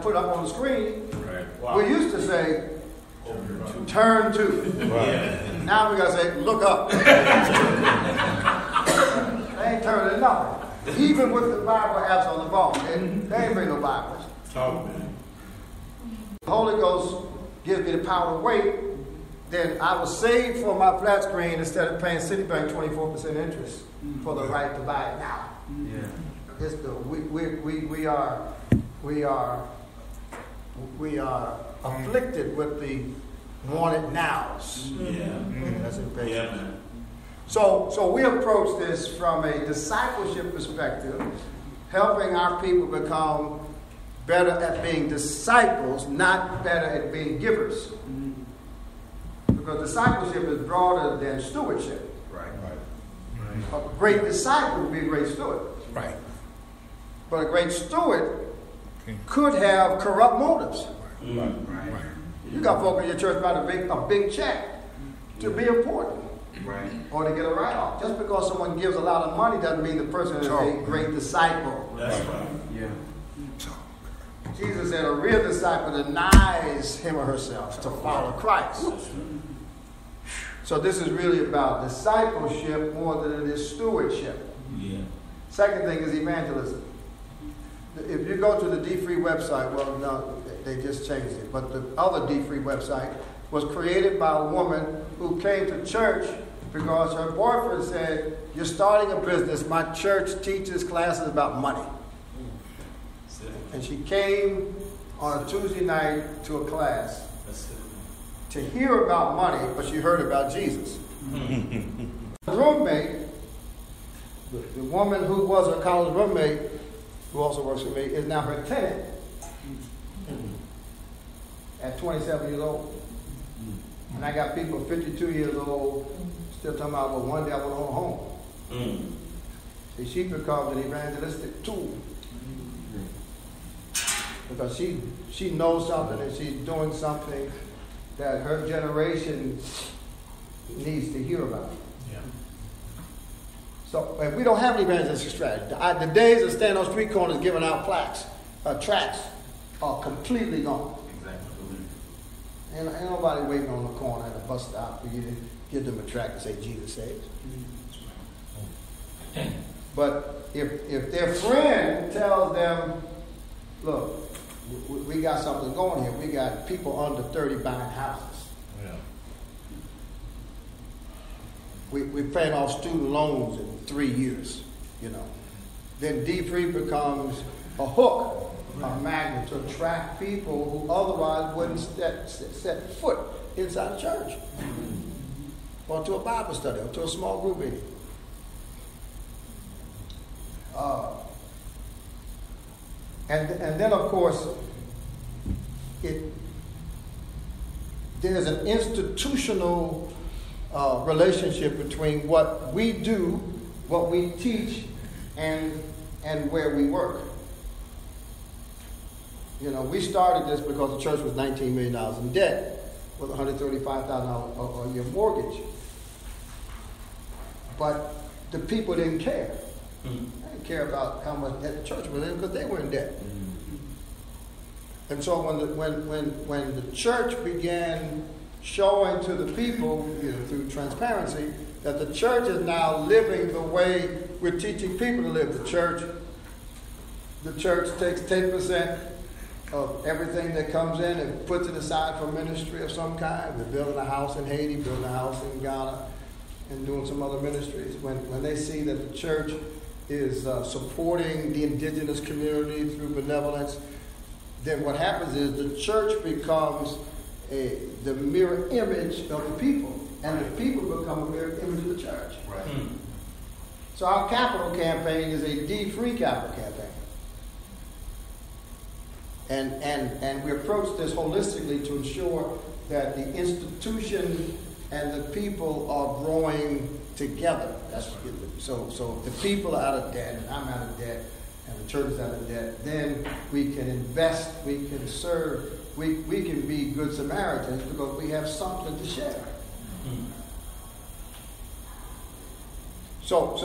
put up on the screen. Right. Wow. We used to say, turn to. Right. Now we got to say, look up. They ain't turning nothing. Even with the Bible apps on the phone, they ain't bring no Bibles. Oh, man. The Holy Ghost gives me the power to wait. Then I was saved for my flat screen instead of paying Citibank 24% interest for the right to buy it now. Yeah. It's the, we are afflicted with the wanted nows. Yeah. That's impatient. Yeah, man. So we approach this from a discipleship perspective, helping our people become better at being disciples, not better at being givers. Because discipleship is broader than stewardship. Right. A great disciple would be a great steward. Right. But a great steward could have corrupt motives. Right. You got folk in your church about a big check to be important. Right. Or to get a write-off. Just because someone gives a lot of money doesn't mean the person is a great disciple. That's right. Yeah. Jesus said a real disciple denies him or herself to follow Christ. So this is really about discipleship more than it is stewardship. Yeah. Second thing is evangelism. If you go to the D-Free website, well, no, they just changed it, but the other D-Free website was created by a woman who came to church because her boyfriend said, "You're starting a business. My church teaches classes about money." And she came on a Tuesday night to a class to hear about money, but she heard about Jesus. Her roommate, the woman who was her college roommate, who also works for me, is now her tenant at 27 years old. And I got people 52 years old still talking about, well, one day I want to own a home. See, she becomes an evangelistic tool. Because she knows something and she's doing something that her generation needs to hear about. Yeah. So if we don't have an evangelistic strategy, the days of standing on street corners giving out tracts are completely gone. Exactly. Ain't nobody waiting on the corner at a bus stop for you to give them a tract and say Jesus saves. But if their friend tells them, look, we got something going here. We got people under 30 buying houses. Yeah. We're paying off student loans in 3 years, Then D3 becomes a hook, a magnet to attract people who otherwise wouldn't set foot inside the church. Or to a Bible study, or to a small group meeting. And then, of course, there's an institutional relationship between what we do, what we teach, and where we work. We started this because the church was $19 million in debt with $135,000 a year mortgage. But the people didn't care. They didn't care about how much debt the church was in because they were in debt. And so when the church began showing to the people through transparency that the church is now living the way we're teaching people to live, the church takes 10% of everything that comes in and puts it aside for ministry of some kind. We're building a house in Haiti, building a house in Ghana, and doing some other ministries. When they see that the church is supporting the indigenous community through benevolence, then what happens is the church becomes the mirror image of the people, and the people become a mirror image of the church. Right. So our capital campaign is a D-free capital campaign. And we approach this holistically to ensure that the institution and the people are growing together. So if the people are out of debt, and I'm out of debt, and the church is out of debt, then we can invest, we can serve, we can be good Samaritans because we have something to share. So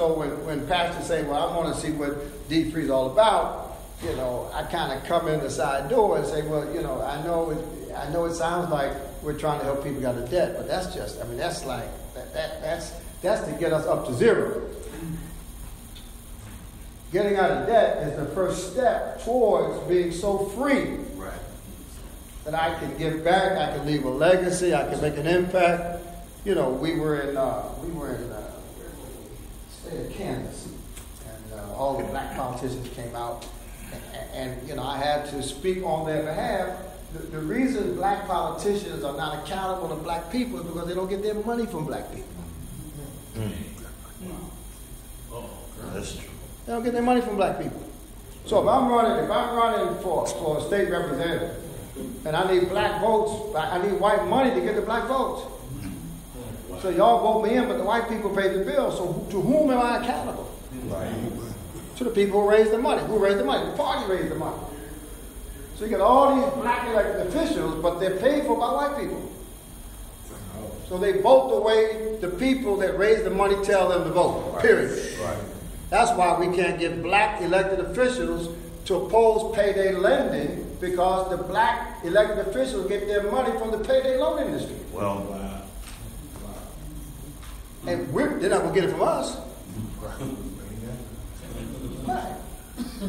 when pastors say, well, I want to see what D3 is all about, I kind of come in the side door and say, well, I know it sounds like we're trying to help people get out of debt, but that's just, that's like, that's to get us up to zero. Getting out of debt is the first step towards being so free that I can give back, I can leave a legacy, I can make an impact. We were in the state of Kansas, and all the black politicians came out, and I had to speak on their behalf. The reason black politicians are not accountable to black people is because they don't get their money from black people. That's true. They don't get their money from black people. So if I'm running for a state representative, and I need black votes, I need white money to get the black votes. So y'all vote me in, but the white people pay the bill. So to whom am I accountable? Right. To the people who raised the money. Who raised the money? The party raised the money. So you get all these black elected officials, but they're paid for by white people. So they vote the way the people that raise the money tell them to vote. Period. Right. That's why we can't get black elected officials to oppose payday lending, because the black elected officials get their money from the payday loan industry. Well, And they're not going to get it from us. Right.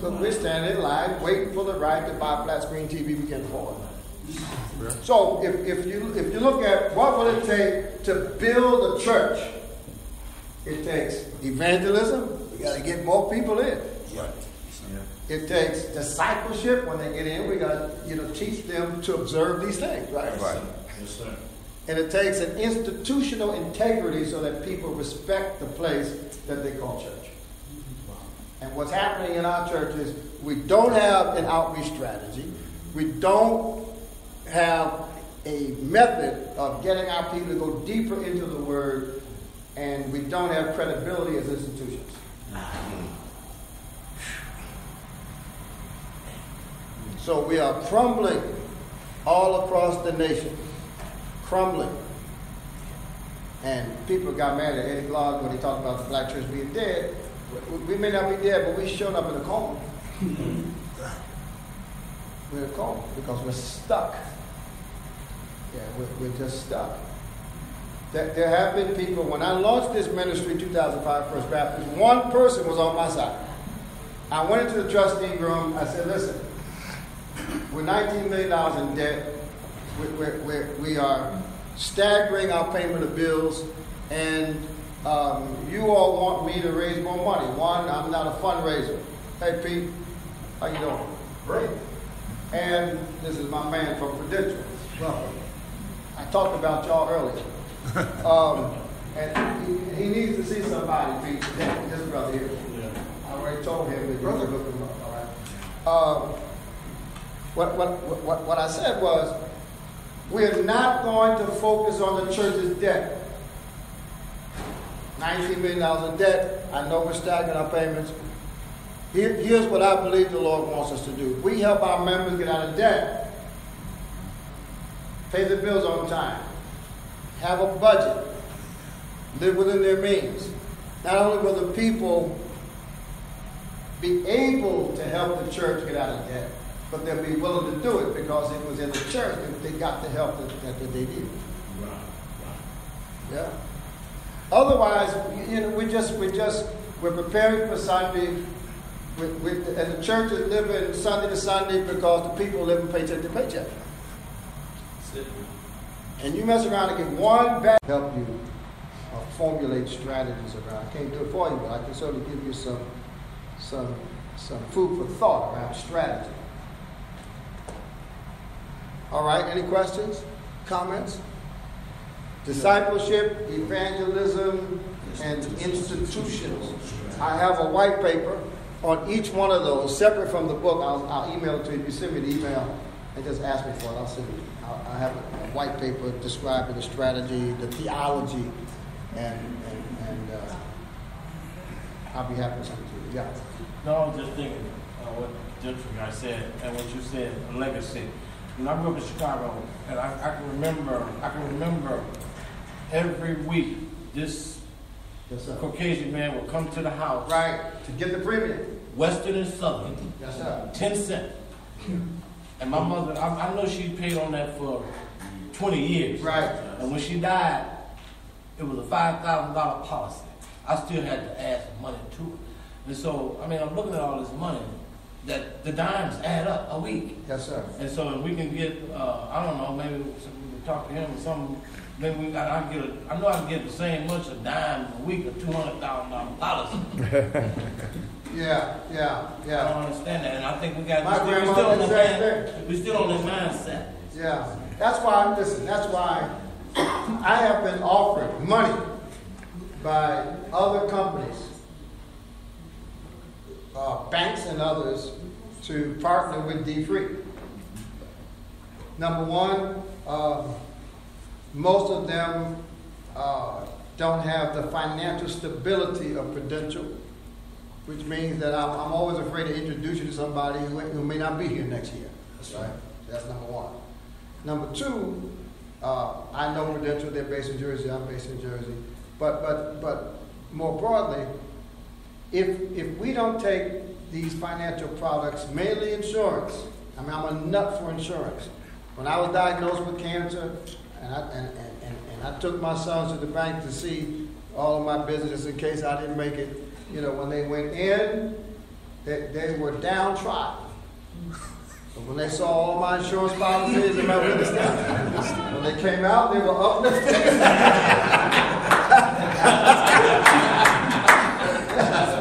But we're standing in line waiting for the right to buy a flat screen TV we can afford. So if you look at what would it take to build a church, it takes evangelism. We got to get more people in. right. It takes discipleship. When they get in, we got to teach them to observe these things, right? Right. Yes, sir. And it takes an institutional integrity so that people respect the place that they call church. And what's happening in our church is we don't have an outreach strategy. We don't have a method of getting our people to go deeper into the Word, and we don't have credibility as institutions. So we are crumbling all across the nation. Crumbling. And people got mad at Eddie Glaude when he talked about the black church being dead. We may not be dead, but we showed up in a coma. We're in a coma because we're stuck. Yeah, we're just stuck. There have been people, when I launched this ministry in 2005, First Baptist, one person was on my side. I went into the trustee room. I said, listen, we're $19 million in debt. We are staggering our payment of bills, and you all want me to raise more money. One, I'm not a fundraiser. Hey, Pete, how you doing? Great. And this is my man from Prudential. Welcome. I talked about y'all earlier. And he needs to see somebody, Pete. This brother here. Yeah. I already told him that brother looked him up. All right. What I said was, we're not going to focus on the church's debt. $19 million in debt. I know we're staggering our payments. Here's what I believe the Lord wants us to do. We help our members get out of debt, pay the bills on time, have a budget, live within their means. Not only will the people be able to help the church get out of debt, but they'll be willing to do it because it was in the church that they got the help that they needed. Right. Yeah. Otherwise, we're preparing for Sunday. And the church is living Sunday to Sunday because the people live in paycheck to paycheck. And you mess around and get one back to help you formulate strategies around. I can't do it for you, but I can certainly give you some food for thought around strategy. All right, any questions, comments? Discipleship, evangelism, and institutions. I have a white paper on each one of those, separate from the book. I'll email it to you. If you send me the email and just ask me for it, I'll send it. I have a white paper describing the strategy, the theology, and I'll be happy to send it to you. Yeah. No, I was just thinking what the gentleman guy said and what you said, legacy. When I grew up in Chicago, and I can remember every week this Yes, sir. Caucasian man would come to the house. Right, to get the premium. Western and Southern, Yes, sir. 10 cents. And my mother, I know she paid on that for 20 years. Right. And when she died, it was a $5,000 policy. I still had to add some money to it. And so, I mean, I'm looking at all this money that the dimes add up a week. Yes, sir. And so if we can get, I don't know, maybe we can talk to him or something. Maybe I know I can get the same much a dime a week or $200,000 policy. Yeah. I don't understand that, and I think we got. My grandma did the same thing. We're still on this mindset. Yeah. That's why I have been offered money by other companies, banks and others, to partner with D-Free. Number one, most of them don't have the financial stability of Prudential, which means that I'm always afraid to introduce you to somebody who may not be here next year. That's right. That's number one. Number two, I know Prudential, they're based in Jersey, I'm based in Jersey. But more broadly, if we don't take these financial products, mainly insurance, I mean, I'm a nut for insurance. When I was diagnosed with cancer, and I took my sons to the bank to see all of my business in case I didn't make it, you know, when they went in, they were downtrodden. But when they saw all my insurance policies and my real estate, when they came out, they were uplifted.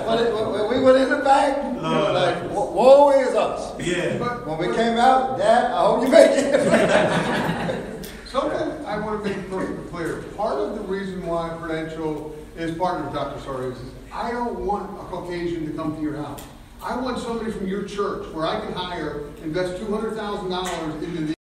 When we went in the bank, they were like, woe is us. Yeah. But when we came out, Dad, I hope you make it. Something I want to make perfectly clear. Part of the reason why Prudential is partnered with Dr. Soros is I don't want a Caucasian to come to your house. I want somebody from your church where I can invest $200,000 into